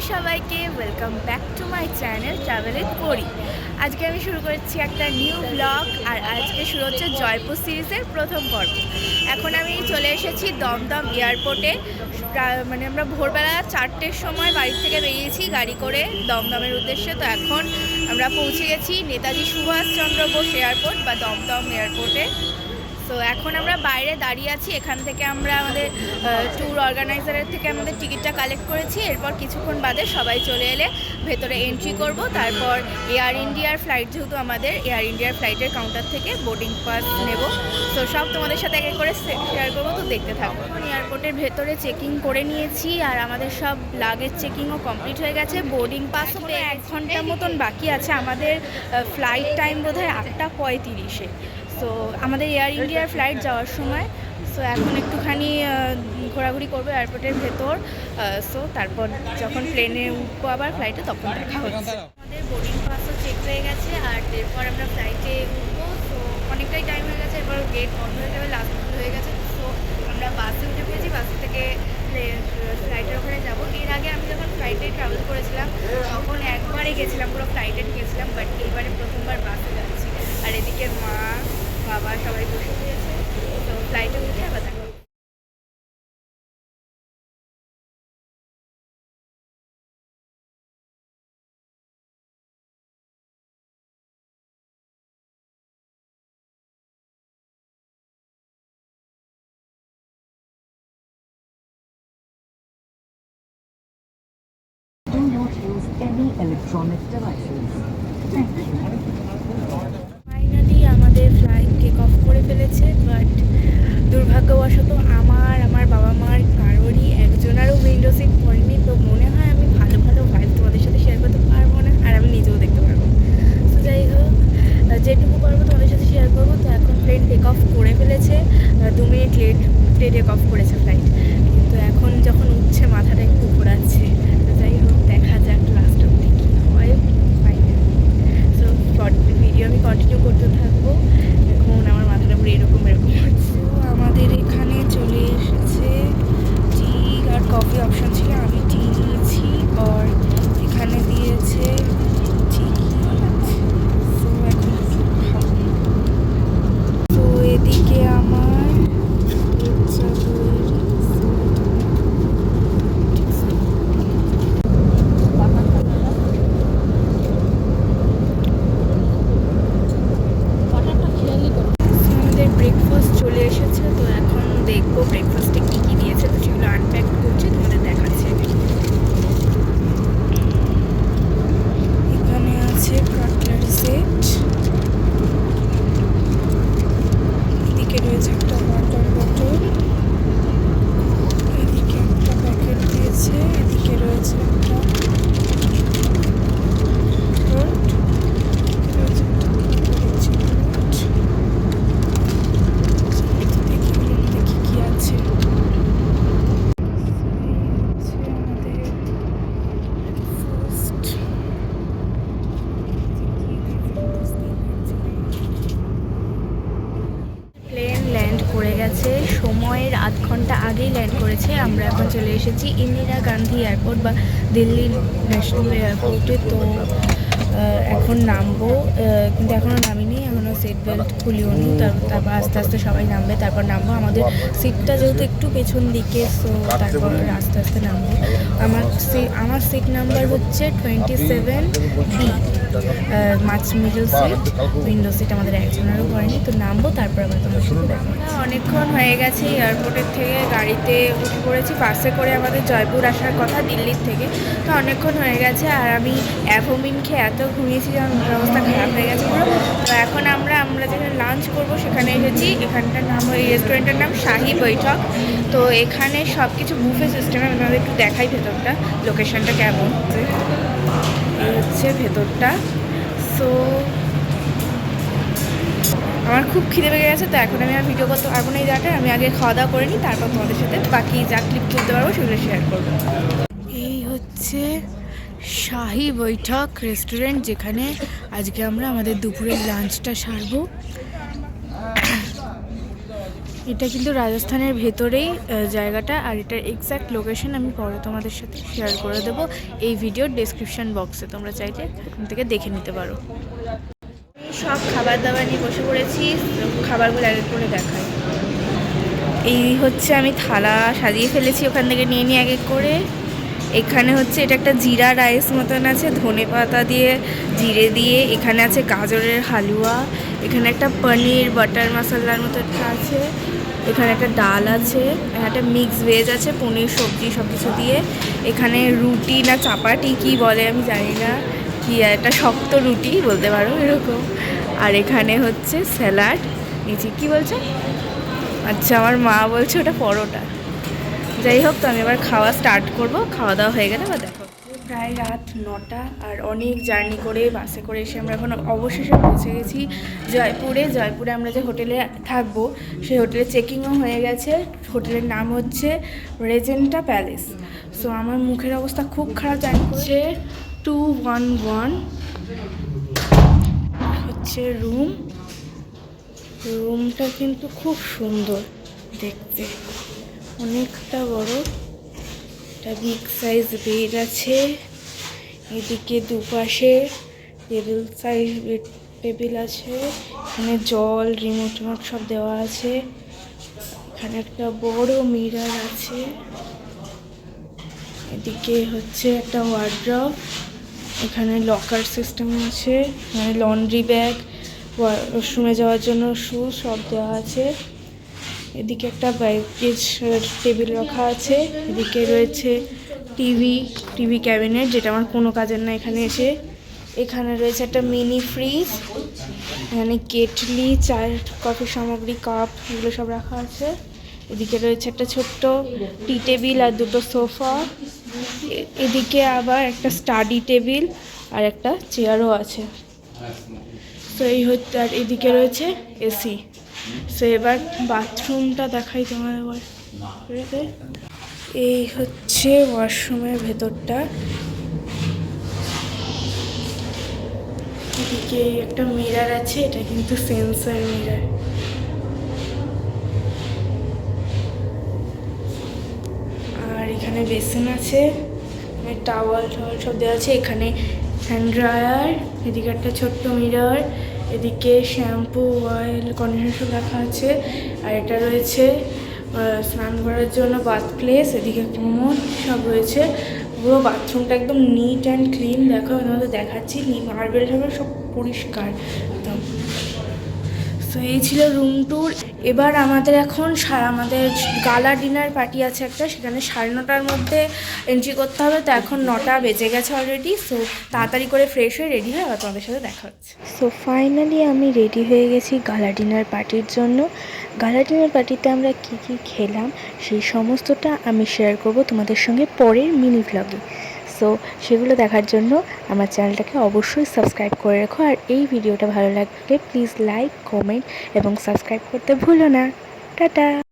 সবাইকে welcome back to my channel travel with পরি। আজকে আমি শুরু করছি একটা নিউ ব্লগ, আর আজকে শুরু হচ্ছে জয়পুর সিরিজের প্রথম পর্ব। এখন আমি চলে এসেছি দমদম এয়ারপোর্টে। মানে আমরা ভোরবেলা 4টের সময় বাড়ি থেকে বেরিয়েছি গাড়ি করে দমদমের উদ্দেশ্যে। তো এখন আমরা পৌঁছে গেছি নেতাজি সুভাষচন্দ্র বোস এয়ারপোর্ট বা দমদম এয়ারপোর্টে। তো এখন আমরা বাইরে দাঁড়িয়ে আছি। এখান থেকে আমরা আমাদের ট্যুর অর্গানাইজারের থেকে আমাদের টিকিটটা কালেক্ট করেছি। এরপর কিছুক্ষণ বাদে সবাই চলে এলে ভেতরে এন্ট্রি করব। তারপর এয়ার ইন্ডিয়ার ফ্লাইট, যেহেতু আমাদের এয়ার ইন্ডিয়ার ফ্লাইটের কাউন্টার থেকে বোর্ডিং পাস নেব। তো সব তোমাদের সাথে এক এক করে শেয়ার করবো, তো দেখতে থাকবো। এখন এয়ারপোর্টের ভেতরে চেকিং করে নিয়েছি, আর আমাদের সব লাগেজ চেকিংও কমপ্লিট হয়ে গেছে। বোর্ডিং পাসও 1 ঘন্টা মতন বাকি আছে। আমাদের ফ্লাইট টাইম বোধহয় 8:35-এ। তো আমাদের এয়ার ইন্ডিয়ার ফ্লাইট যাওয়ার সময়। সো এখন একটুখানি ঘোরাঘুরি করবো এয়ারপোর্টের ভেতর। সো তারপর যখন প্লেনে উঠবো আবার ফ্লাইটে, তখন দেখা হচ্ছে। আমাদের বোর্ডিং পাসও চেক হয়ে গেছে, আর এরপর আমরা ফ্লাইটে উঠবো। তো অনেকটাই টাইম হয়ে গেছে, এরপর গেট বন্ধ হয়ে যাবে, লাস্ট হয়ে গেছে। সো আমরা বাসে উঠে পেয়েছি, বাস থেকে ফ্লাইটের ওখানে যাবো। এর আগে আমি যখন ফ্লাইটে ট্রাভেল করেছিলাম তখন একবারে গেছিলাম, পুরো ফ্লাইটে গেছিলাম, বাট এইবারে প্রথমবার বাসে যাচ্ছি। আর এদিকে মা বাবা সবাই বসে পেয়েছে। তো ফ্লাইটে উঠে আবার দেখা। Do not use any electronic devices. Thank you. Finally আমাদের ফ্লাইট টেক অফ করে ফেলেছে, বাট দুর্ভাগ্যবশত আমার বাবা মার কারোরই একজনেরও উইন্ডো সিট পড়েনি। তো মনে হয় আমি ভালো ভালো ভাইব তোমাদের সাথে শেয়ার করতে পারবো না, আর আমি নিজেও দেখতে পারবো। তো যাই হোক, যেটুকু পারবো তোমাদের সাথে শেয়ার করবো। তো এখন প্লেন টেক অফ করে ফেলেছে, 2 মিনিট লেটে টেক অফ করেছে ফ্লাইট। কিন্তু এখন যখন উঠছে মাথাটা একটু ঘোরাচ্ছে। তো যাই হোক, দেখা যাক লাস্ট অব্দি কী হয় ফাইনালি। সো ভিডিও আমি কন্টিনিউ করতে থাকবো। এখন আমার মাথাটা পুরো এরকম হচ্ছে। আমাদের এখানে চলে এসেছে টি আর কফি অপশন ছিল, আমি টি নিয়েছি। আর এখানে দিয়েছে তো এদিকে আমার ব্রেকফাস্ট চলে এসেছে। তো এখন দেখবো ব্রেকফাস্টে কী কী দিয়েছে। তো সেগুলো আনপ্যাক করছে, তোমাদের দেখাচ্ছে। এখানে আছে কাটলারি সেট, এদিকে রয়েছে একটা ওয়াটার বোতল, এদিকে একটা প্যাকেট দিয়েছে, এদিকে রয়েছে একটা করে গেছে, সময়ের আধ ঘন্টা আগেই ল্যান্ড করেছে। আমরা এখন চলে এসেছি ইন্দিরা গান্ধী এয়ারপোর্ট বা দিল্লি ন্যাশনাল এয়ারপোর্টে। তো এখন নামবো, কিন্তু এখনও নামিনি, এখনও সিট বেল্ট খুলিও নি। তারপর আস্তে আস্তে সবাই নামবে, তারপর নামবো। আমাদের সিটটা যেহেতু একটু পেছন দিকে, সো তারপর আস্তে আস্তে নামবো। আমার সিট নাম্বার হচ্ছে 27B, মাঝ মিডল সিট, উইন্ডো সিট আমাদের একজনেরও পড়েনি। তো নামবো, তারপর আবার তোমার সাথে দেখো। অনেকক্ষণ হয়ে গেছে এয়ারপোর্টের থেকে গাড়িতে উঠে পড়েছি। বাসে করে আমাদের জয়পুর আসার কথা দিল্লির থেকে। তো অনেকক্ষণ হয়ে গেছে, আর আমি অ্যাভোমিন খেয়ে এত ঘুমিয়েছি যে আমার অবস্থা খারাপ হয়ে গেছে পুরো। তো এখন আমরা যেখানে লাঞ্চ করবো সেখানে এসেছি। এখানটার নাম, ওই রেস্টুরেন্টের নাম শাহি বৈঠক। তো এখানে সব কিছু বুফে সিস্টেমে। আমি আমাদের একটু দেখাই ভেতরটা, লোকেশনটা কেমন। এই হচ্ছে ভেতরটা। সো আমার খুব খিদে পেয়ে গেছে, তো এখন আমি আর ভিডিও করতে পারবো না এই জায়গাটা। আমি আগে খাওয়া দাওয়া করে নিই, তারপর তোমাদের সাথে বাকি যা ক্লিপ তুলতে পারবো সেগুলো শেয়ার করবো। এই হচ্ছে শাহি বৈঠক রেস্টুরেন্ট, যেখানে আজকে আমরা আমাদের দুপুরের লাঞ্চটা সারবো। এটা কিন্তু রাজস্থানের ভেতরেই জায়গাটা, আর এটার এক্স্যাক্ট লোকেশন আমি পরে তোমাদের সাথে শেয়ার করে দেবো এই ভিডিওর ডেসক্রিপশন বক্সে, তোমরা চাইলে ওখান থেকে দেখে নিতে পারো। আমি সব খাবার দাবার নিয়ে বসে পড়েছি, খাবারগুলো এক এক করে দেখাই। এই হচ্ছে আমি থালা সাজিয়ে ফেলেছি, ওখান থেকে নিয়ে নিয়ে এক এক করে। এখানে হচ্ছে এটা একটা জিরা রাইস মতন আছে, ধনে পাতা দিয়ে জিরে দিয়ে। এখানে আছে গাজরের হালুয়া, এখানে একটা পনির বাটার মশলার মতো একটা আছে, এখানে একটা ডাল আছে, একটা মিক্স ভেজ আছে, পনির সবজি সব কিছু দিয়ে। এখানে রুটি না চাপাটি কি বলে আমি জানি না, কি একটা শক্ত রুটি বলতে পারো এরকম। আর এখানে হচ্ছে স্যালাড, নিচে কি বলছে, আচ্ছা আমার মা বলছে ওটা পরোটা। যাই হোক, তো আমি এবার খাওয়া স্টার্ট করব, খাওয়া দাওয়া হয়ে গেলে বা দেখো। প্রায় রাত 9টা, আর অনেক জার্নি করে বাসে করে এসে আমরা এখন অবশেষে পৌঁছে গেছি জয়পুরে। জয়পুরে আমরা যে হোটেলে থাকবো সেই হোটেলে চেকিংও হয়ে গেছে। হোটেলের নাম হচ্ছে রেজেন্টা প্যালেস। সো আমার মুখের অবস্থা খুব খারাপ, জানি হচ্ছে 211 হচ্ছে রুমটা কিন্তু খুব সুন্দর দেখতে, অনেকটা বড়। একটা বিগ সাইজ বেড আছে, এদিকে দুপাশে টেবিল আছে, এখানে জল রিমোট সব দেওয়া আছে। এখানে একটা বড় মিরর আছে, এদিকে হচ্ছে একটা ওয়ার্ড্রব, এখানে লকার সিস্টেম আছে, এখানে লন্ড্রি ব্যাগ, ওয়াশরুমে যাওয়ার জন্য শু সব দেওয়া আছে। এদিকে একটা ব্যাগেজ টেবিল রাখা আছে, এদিকে রয়েছে টিভি ক্যাবিনেট, যেটা আমার কোনো কাজের না এখানে এসে। এখানে রয়েছে একটা মিনি ফ্রিজ, এখানে কেটলি, চায়ের কফি সামগ্রী, কাপ এগুলো সব রাখা আছে। এদিকে রয়েছে একটা ছোট্ট টি টেবিল আর দুটো সোফা। এদিকে আবার একটা স্টাডি টেবিল আর একটা চেয়ারও আছে। তো এই হচ্ছে, আর এদিকে রয়েছে এসি। সো এবার বাথরুমটা দেখাই তোমার। এই হচ্ছে ওয়াশরুমের ভেতরটা, এদিকে একটা মিরর আছে, এটা কিন্তু সেন্সর মিরর। আর এখানে বেসিন আছে, টাওয়াল সব দেওয়া আছে। এখানে হ্যান্ড ড্রায়ার, এদিকে একটা ছোট্ট মিরর, এদিকে শ্যাম্পু, অয়েল, কন্ডিশনার সব রাখা আছে। আর এটা রয়েছে স্নান করার জন্য বাথ প্লেস, এদিকে কোমর সব রয়েছে। পুরো বাথরুমটা একদম নিট অ্যান্ড ক্লিন, দেখো তোমাদের দেখাচ্ছি, মার্বেল টার্বেল সব পরিষ্কার একদম। তো এই ছিল রুম ট্যুর। এবার আমাদের আমাদের গালা ডিনার পার্টি আছে একটা, সেখানে 9:30টার মধ্যে এন্ট্রি করতে হবে। তো এখন 9টা বেজে গেছে অলরেডি। সো তাড়াতাড়ি করে ফ্রেশ হয়ে রেডি হয়ে আবার তোমাদের সাথে দেখা হচ্ছে। সো ফাইনালি আমি রেডি হয়ে গেছি গালা ডিনার পার্টির জন্য। গালা ডিনার পার্টিতে আমরা কী কী খেলাম সেই সমস্তটা আমি শেয়ার করব তোমাদের সঙ্গে পরের মিনি ভ্লগে। সো সেগুলো দেখার জন্য আমার চ্যানেলটাকে অবশ্যই সাবস্ক্রাইব করে রেখো। আর এই ভিডিওটা ভালো লাগলে প্লিজ লাইক, কমেন্ট এবং সাবস্ক্রাইব করতে ভুলো না। টাটা।